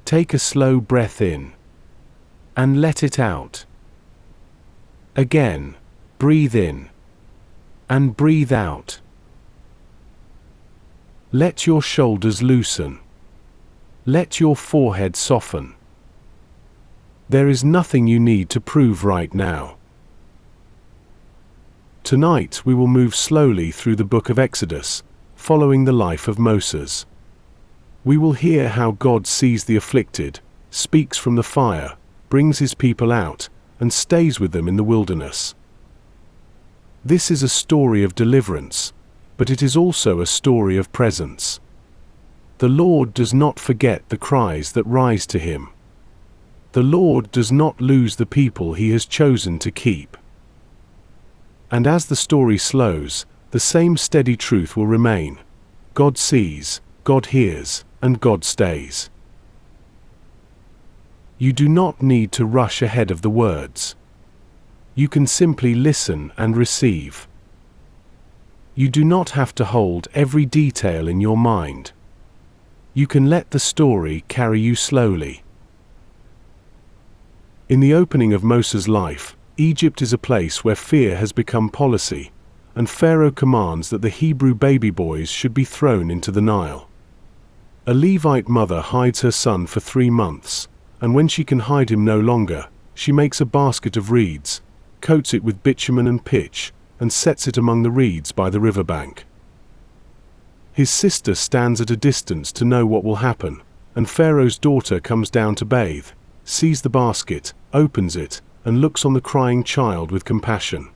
Take a slow breath in and let it out. Again, breathe in and breathe out. Let your shoulders loosen. Let your forehead soften. There is nothing you need to prove right now. Tonight we will move slowly through the book of Exodus, following the life of Moses. We will hear how God sees the afflicted, speaks from the fire, brings his people out, and stays with them in the wilderness. This is a story of deliverance, but it is also a story of presence. The Lord does not forget the cries that rise to him. The Lord does not lose the people he has chosen to keep. And as the story slows, the same steady truth will remain. God sees, God hears, and God stays. You do not need to rush ahead of the words. You can simply listen and receive. You do not have to hold every detail in your mind. You can let the story carry you slowly. In the opening of Moses' life, Egypt is a place where fear has become policy, and Pharaoh commands that the Hebrew baby boys should be thrown into the Nile. A Levite mother hides her son for 3 months, and when she can hide him no longer, she makes a basket of reeds, coats it with bitumen and pitch, and sets it among the reeds by the riverbank. His sister stands at a distance to know what will happen, and Pharaoh's daughter comes down to bathe, sees the basket, opens it, and looks on the crying child with compassion.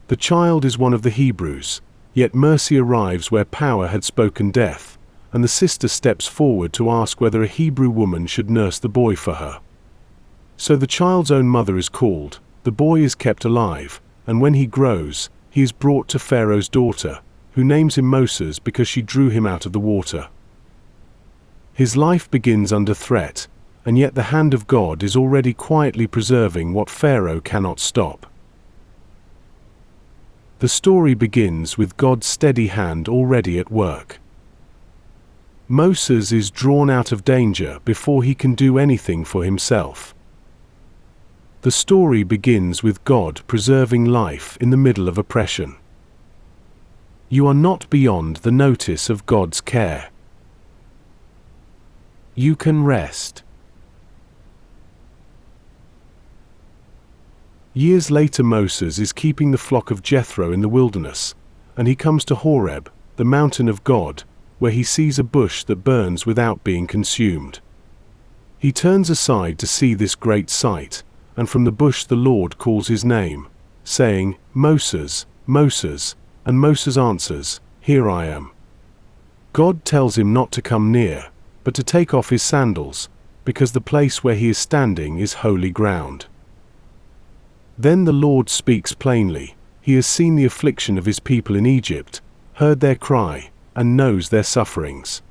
The child is one of the Hebrews, yet mercy arrives where power had spoken death, and the sister steps forward to ask whether a Hebrew woman should nurse the boy for her. So the child's own mother is called, the boy is kept alive, and when he grows, he is brought to Pharaoh's daughter, who names him Moses because she drew him out of the water. His life begins under threat, and yet the hand of God is already quietly preserving what Pharaoh cannot stop. The story begins with God's steady hand already at work. Moses is drawn out of danger before he can do anything for himself. The story begins with God preserving life in the middle of oppression. You are not beyond the notice of God's care. You can rest. Years later, Moses is keeping the flock of Jethro in the wilderness, and he comes to Horeb, the mountain of God, where he sees a bush that burns without being consumed. He turns aside to see this great sight, and from the bush the Lord calls his name, saying, "Moses, Moses," and Moses answers, "Here I am." God tells him not to come near, but to take off his sandals, because the place where he is standing is holy ground. Then the Lord speaks plainly. He has seen the affliction of his people in Egypt, heard their cry, and knows their sufferings.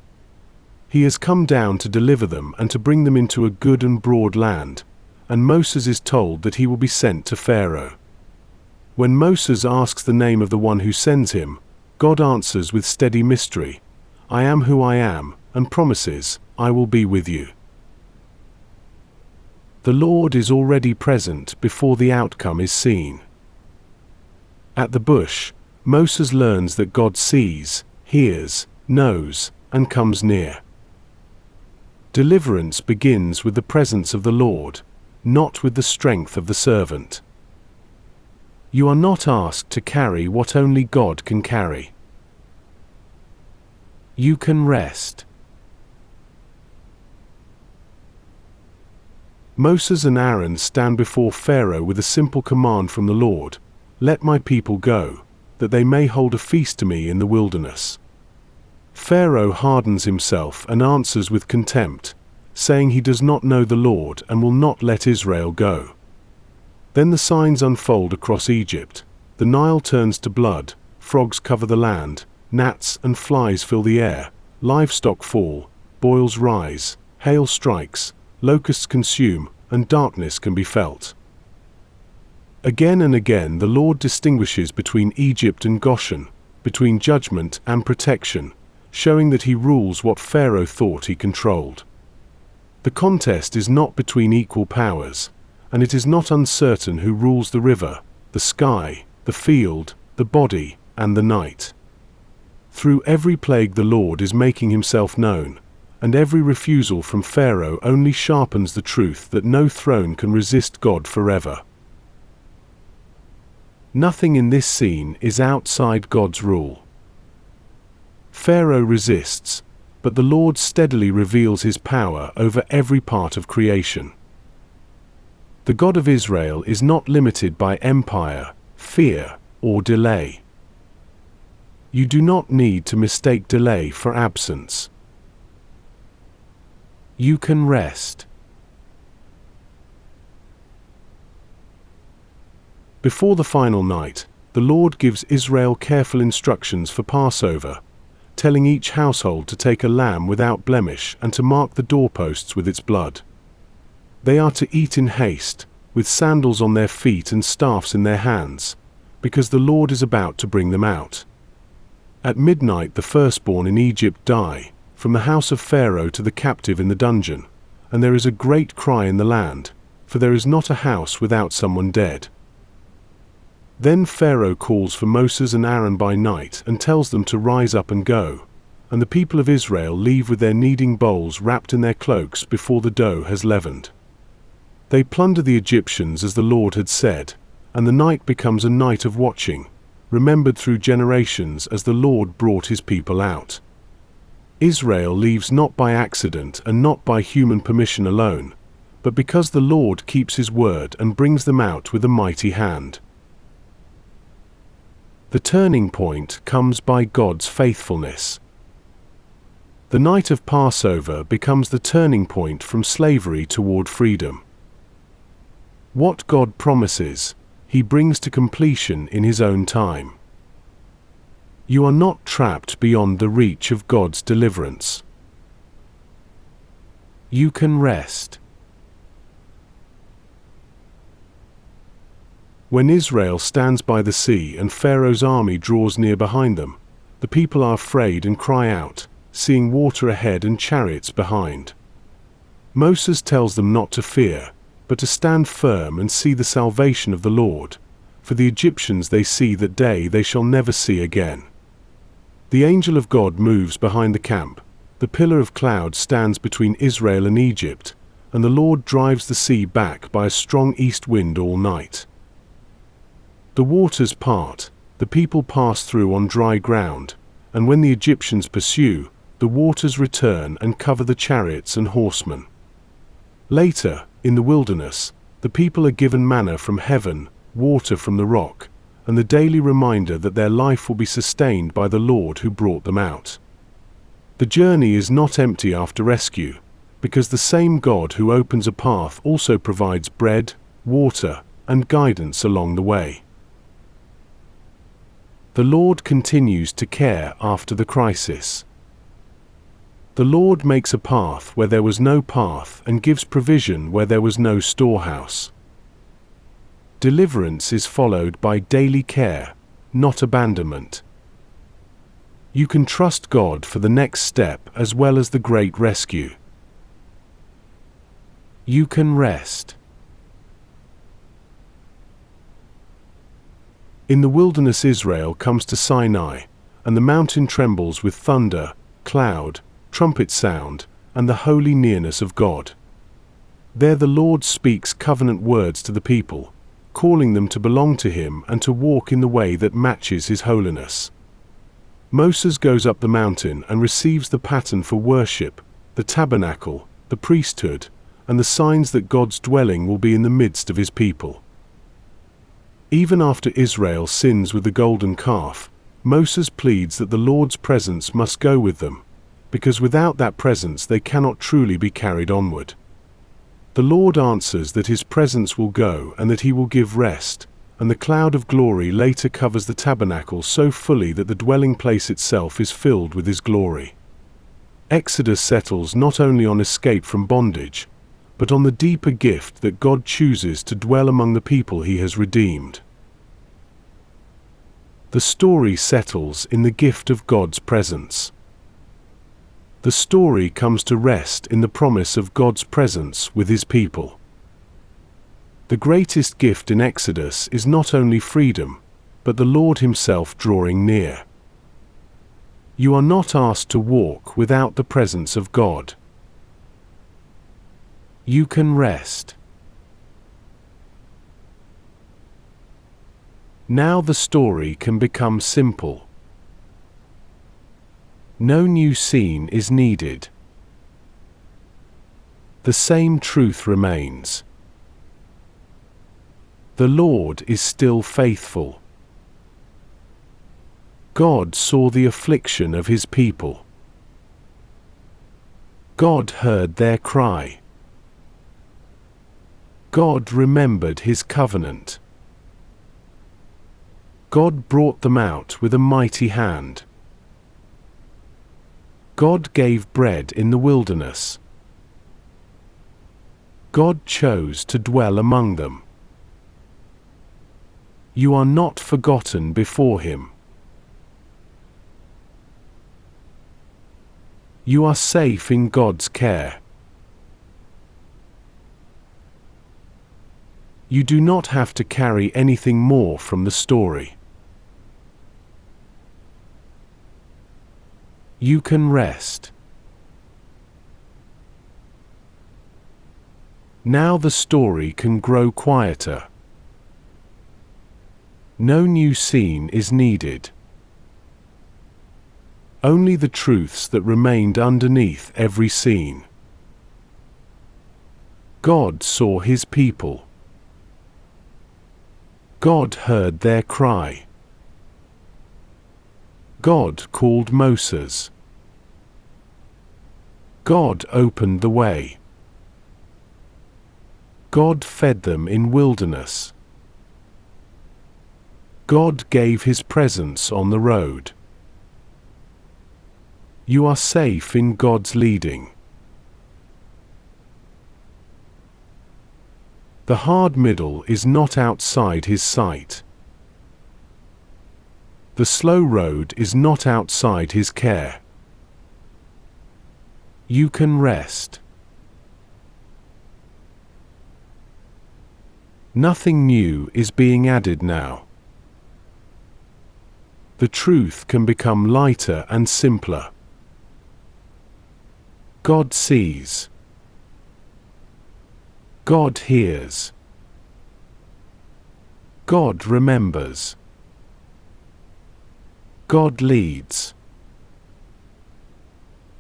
He has come down to deliver them and to bring them into a good and broad land, and Moses is told that he will be sent to Pharaoh. When Moses asks the name of the one who sends him, God answers with steady mystery, "I am who I am," and promises, "I will be with you." The Lord is already present before the outcome is seen. At the bush, Moses learns that God sees, hears, knows, and comes near. Deliverance begins with the presence of the Lord, not with the strength of the servant. You are not asked to carry what only God can carry. You can rest. Moses and Aaron stand before Pharaoh with a simple command from the Lord, "Let my people go, that they may hold a feast to me in the wilderness." Pharaoh hardens himself and answers with contempt, saying he does not know the Lord and will not let Israel go. Then the signs unfold across Egypt. The Nile turns to blood, frogs cover the land, gnats and flies fill the air, livestock fall, boils rise, hail strikes, locusts consume, and darkness can be felt. Again and again the Lord distinguishes between Egypt and Goshen, between judgment and protection, showing that he rules what Pharaoh thought he controlled. The contest is not between equal powers, and it is not uncertain who rules the river, the sky, the field, the body, and the night. Through every plague the Lord is making himself known, and every refusal from Pharaoh only sharpens the truth that no throne can resist God forever. Nothing in this scene is outside God's rule. Pharaoh resists, but the Lord steadily reveals his power over every part of creation. The God of Israel is not limited by empire, fear, or delay. You do not need to mistake delay for absence. You can rest. Before the final night, the Lord gives Israel careful instructions for Passover, telling each household to take a lamb without blemish and to mark the doorposts with its blood. They are to eat in haste, with sandals on their feet and staffs in their hands, because the Lord is about to bring them out. At midnight the firstborn in Egypt die, from the house of Pharaoh to the captive in the dungeon, and there is a great cry in the land, for there is not a house without someone dead. Then Pharaoh calls for Moses and Aaron by night and tells them to rise up and go, and the people of Israel leave with their kneading bowls wrapped in their cloaks before the dough has leavened. They plunder the Egyptians as the Lord had said, and the night becomes a night of watching, remembered through generations as the Lord brought his people out. Israel leaves not by accident and not by human permission alone, but because the Lord keeps his word and brings them out with a mighty hand. The turning point comes by God's faithfulness. The night of Passover becomes the turning point from slavery toward freedom. What God promises, he brings to completion in his own time. You are not trapped beyond the reach of God's deliverance. You can rest. When Israel stands by the sea and Pharaoh's army draws near behind them, the people are afraid and cry out, seeing water ahead and chariots behind. Moses tells them not to fear, but to stand firm and see the salvation of the Lord, for the Egyptians they see that day they shall never see again. The angel of God moves behind the camp, the pillar of cloud stands between Israel and Egypt, and the Lord drives the sea back by a strong east wind all night. The waters part, the people pass through on dry ground, and when the Egyptians pursue, the waters return and cover the chariots and horsemen. Later, in the wilderness, the people are given manna from heaven, water from the rock, and the daily reminder that their life will be sustained by the Lord who brought them out. The journey is not empty after rescue, because the same God who opens a path also provides bread, water, and guidance along the way. The Lord continues to care after the crisis. The Lord makes a path where there was no path and gives provision where there was no storehouse. Deliverance is followed by daily care, not abandonment. You can trust God for the next step as well as the great rescue. You can rest. In the wilderness Israel comes to Sinai, and the mountain trembles with thunder, cloud, trumpet sound, and the holy nearness of God. There the Lord speaks covenant words to the people, calling them to belong to him and to walk in the way that matches his holiness. Moses goes up the mountain and receives the pattern for worship, the tabernacle, the priesthood, and the signs that God's dwelling will be in the midst of his people. Even after Israel sins with the golden calf, Moses pleads that the Lord's presence must go with them, because without that presence they cannot truly be carried onward. The Lord answers that his presence will go and that he will give rest, and the cloud of glory later covers the tabernacle so fully that the dwelling place itself is filled with his glory. Exodus settles not only on escape from bondage, but on the deeper gift that God chooses to dwell among the people he has redeemed. The story settles in the gift of God's presence. The story comes to rest in the promise of God's presence with His people. The greatest gift in Exodus is not only freedom, but the Lord Himself drawing near. You are not asked to walk without the presence of God. You can rest. Now the story can become simple. No new scene is needed. The same truth remains. The Lord is still faithful. God saw the affliction of His people. God heard their cry. God remembered His covenant. God brought them out with a mighty hand. God gave bread in the wilderness. God chose to dwell among them. You are not forgotten before Him. You are safe in God's care. You do not have to carry anything more from the story. You can rest. Now the story can grow quieter. No new scene is needed. Only the truths that remained underneath every scene. God saw His people. God heard their cry. God called Moses. God opened the way. God fed them in wilderness. God gave His presence on the road. You are safe in God's leading. The hard middle is not outside His sight. The slow road is not outside His care. You can rest. Nothing new is being added now. The truth can become lighter and simpler. God sees. God hears. God remembers. God leads.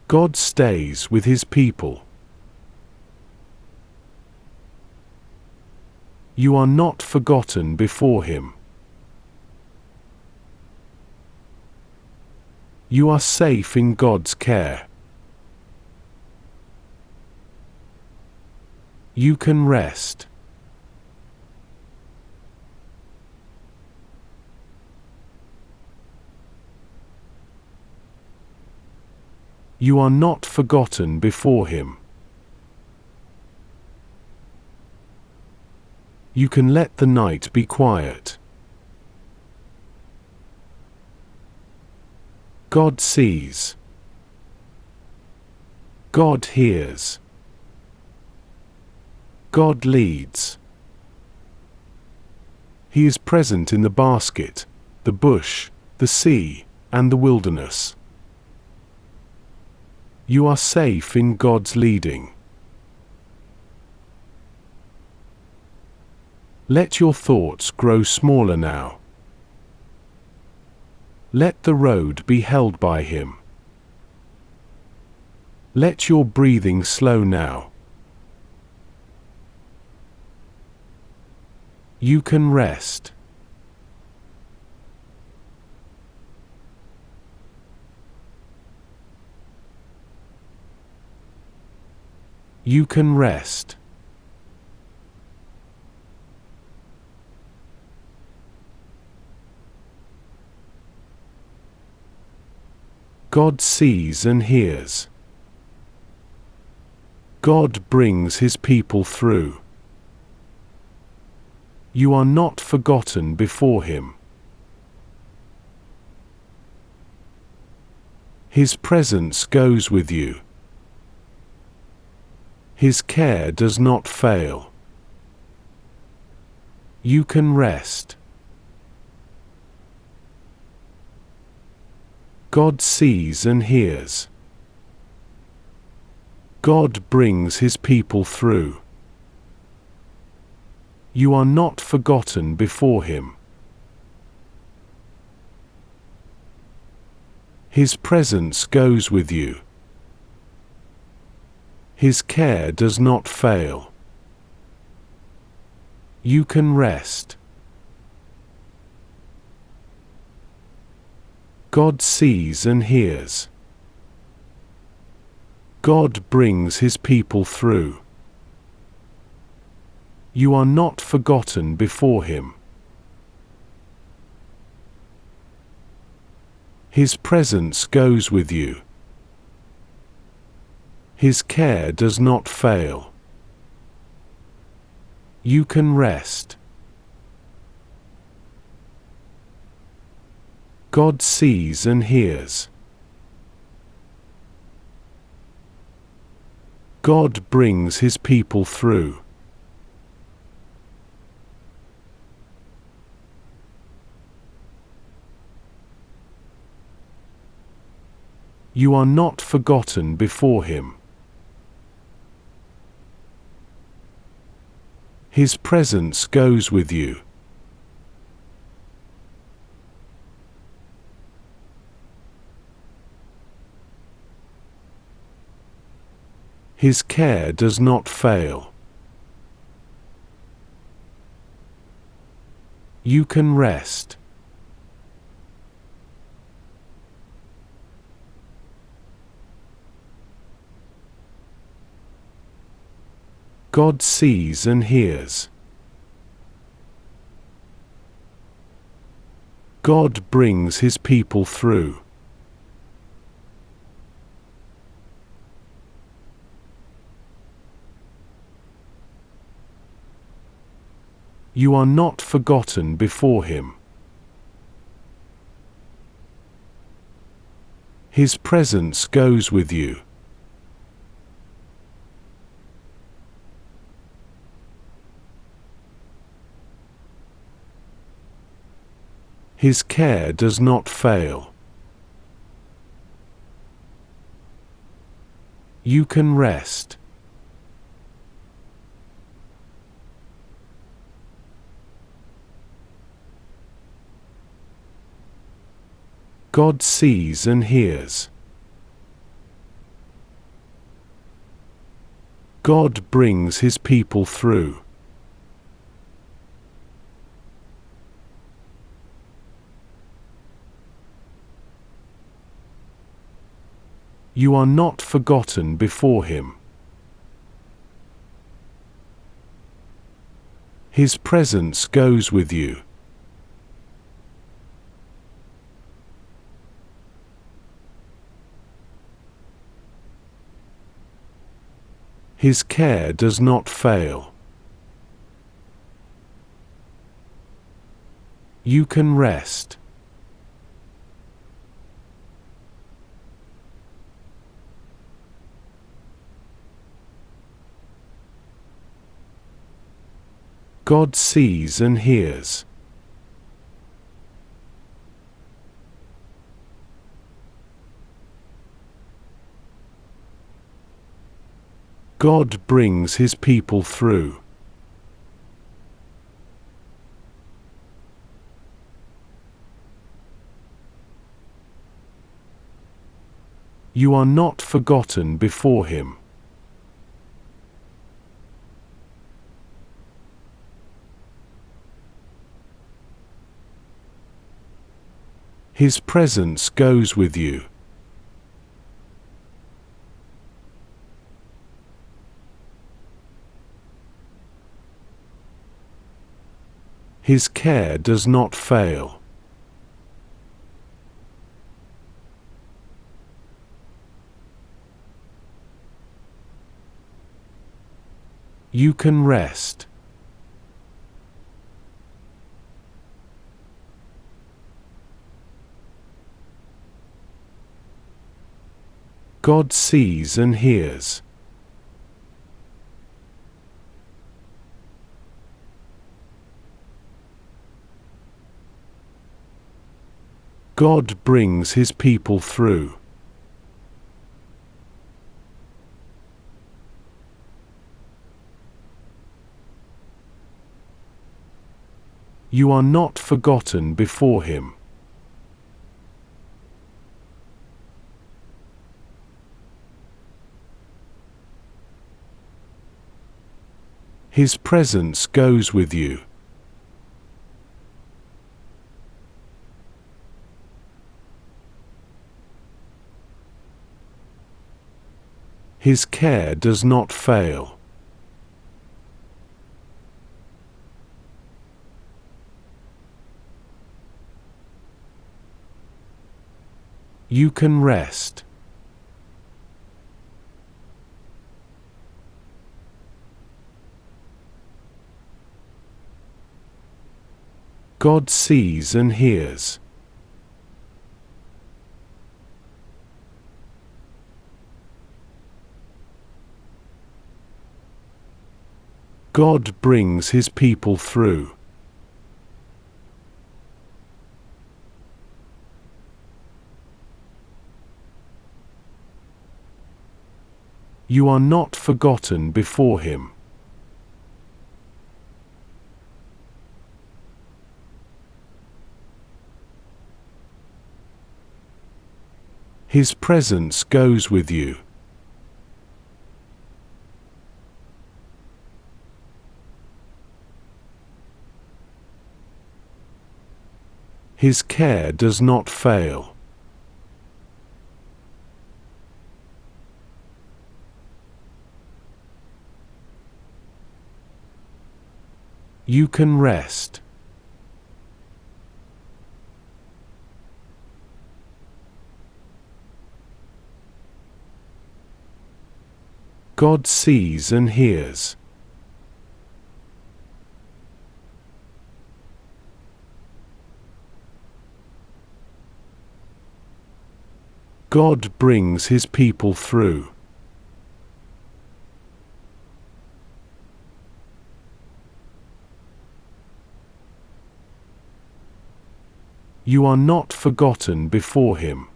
God stays with His people. You are not forgotten before Him. You are safe in God's care. You can rest. You are not forgotten before Him. You can let the night be quiet. God sees. God hears. God leads. He is present in the basket, the bush, the sea, and the wilderness. You are safe in God's leading. Let your thoughts grow smaller now. Let the road be held by Him. Let your breathing slow now. You can rest. You can rest. God sees and hears. God brings His people through. You are not forgotten before Him. His presence goes with you. His care does not fail. You can rest. God sees and hears. God brings His people through. You are not forgotten before Him. His presence goes with you. His care does not fail. You can rest. God sees and hears. God brings His people through. You are not forgotten before Him. His presence goes with you. His care does not fail. You can rest. God sees and hears. God brings His people through. You are not forgotten before Him. His presence goes with you. His care does not fail. You can rest. God sees and hears. God brings His people through. You are not forgotten before Him. His presence goes with you. His care does not fail. You can rest. God sees and hears. God brings His people through. You are not forgotten before Him. His presence goes with you. His care does not fail. You can rest. God sees and hears. God brings His people through. You are not forgotten before Him. His presence goes with you. His care does not fail. You can rest. God sees and hears. God brings his people through. You are not forgotten before him. His presence goes with you. His care does not fail. You can rest. God sees and hears. God brings his people through. You are not forgotten before him. His presence goes with you. His care does not fail. You can rest. God sees and hears. God brings his people through. You are not forgotten before him.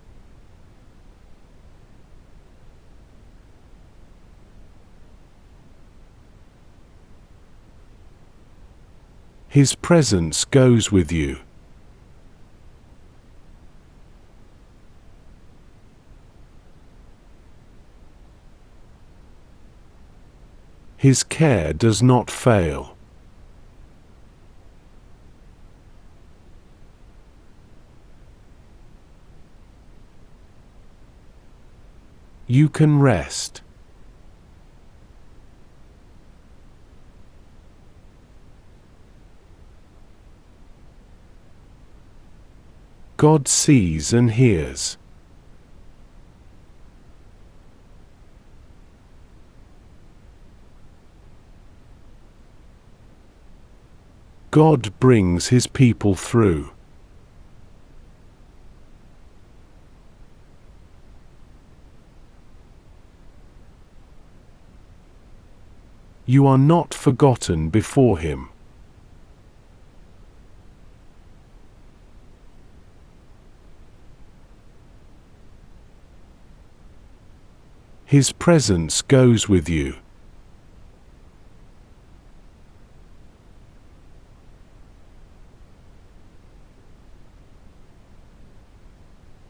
His presence goes with you. His care does not fail. You can rest. God sees and hears. God brings his people through. You are not forgotten before him. His presence goes with you.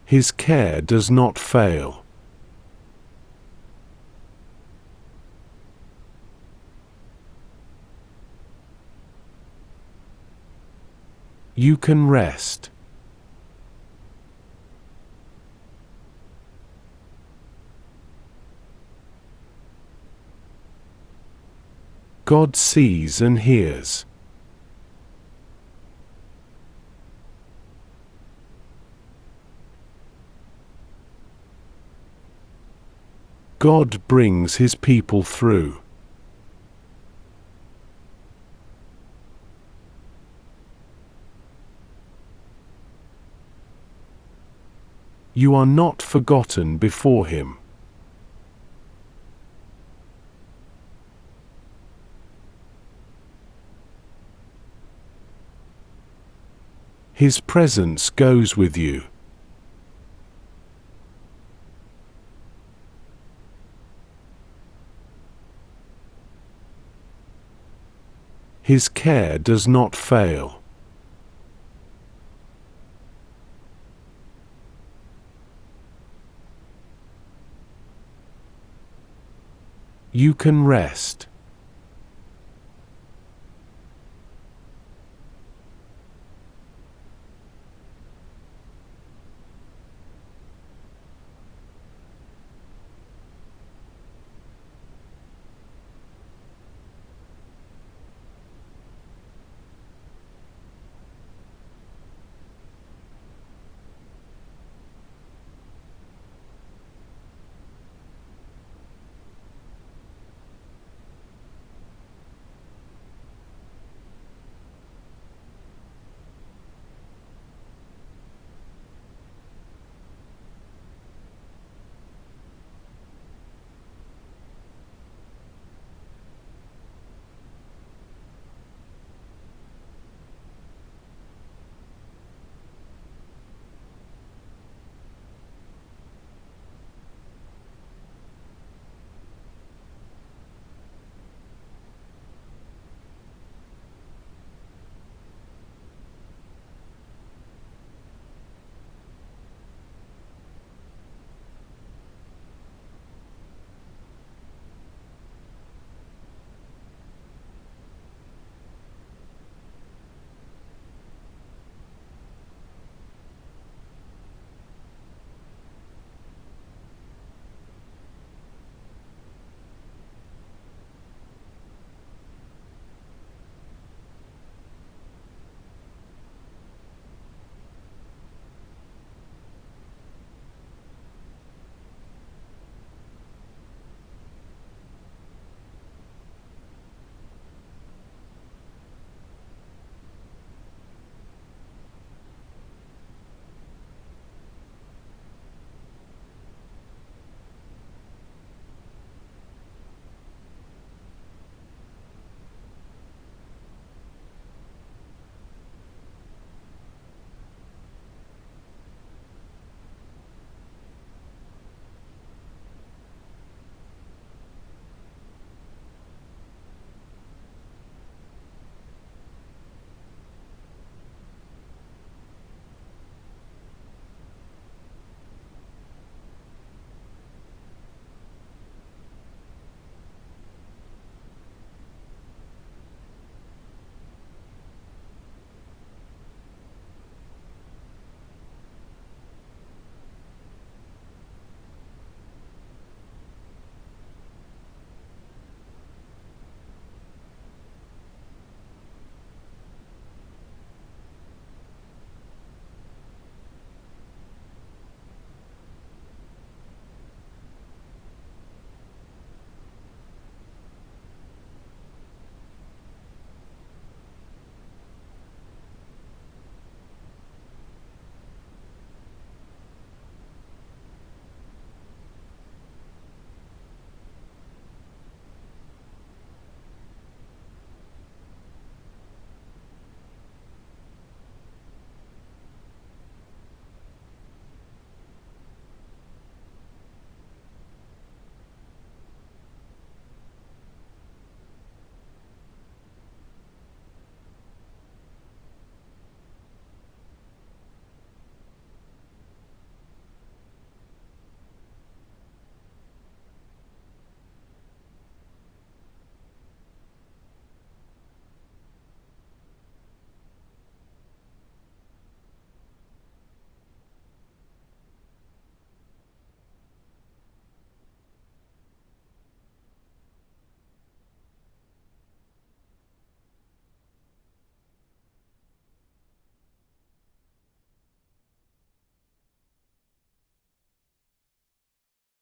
His care does not fail. You can rest. God sees and hears. God brings his people through. You are not forgotten before him. His presence goes with you. His care does not fail. You can rest.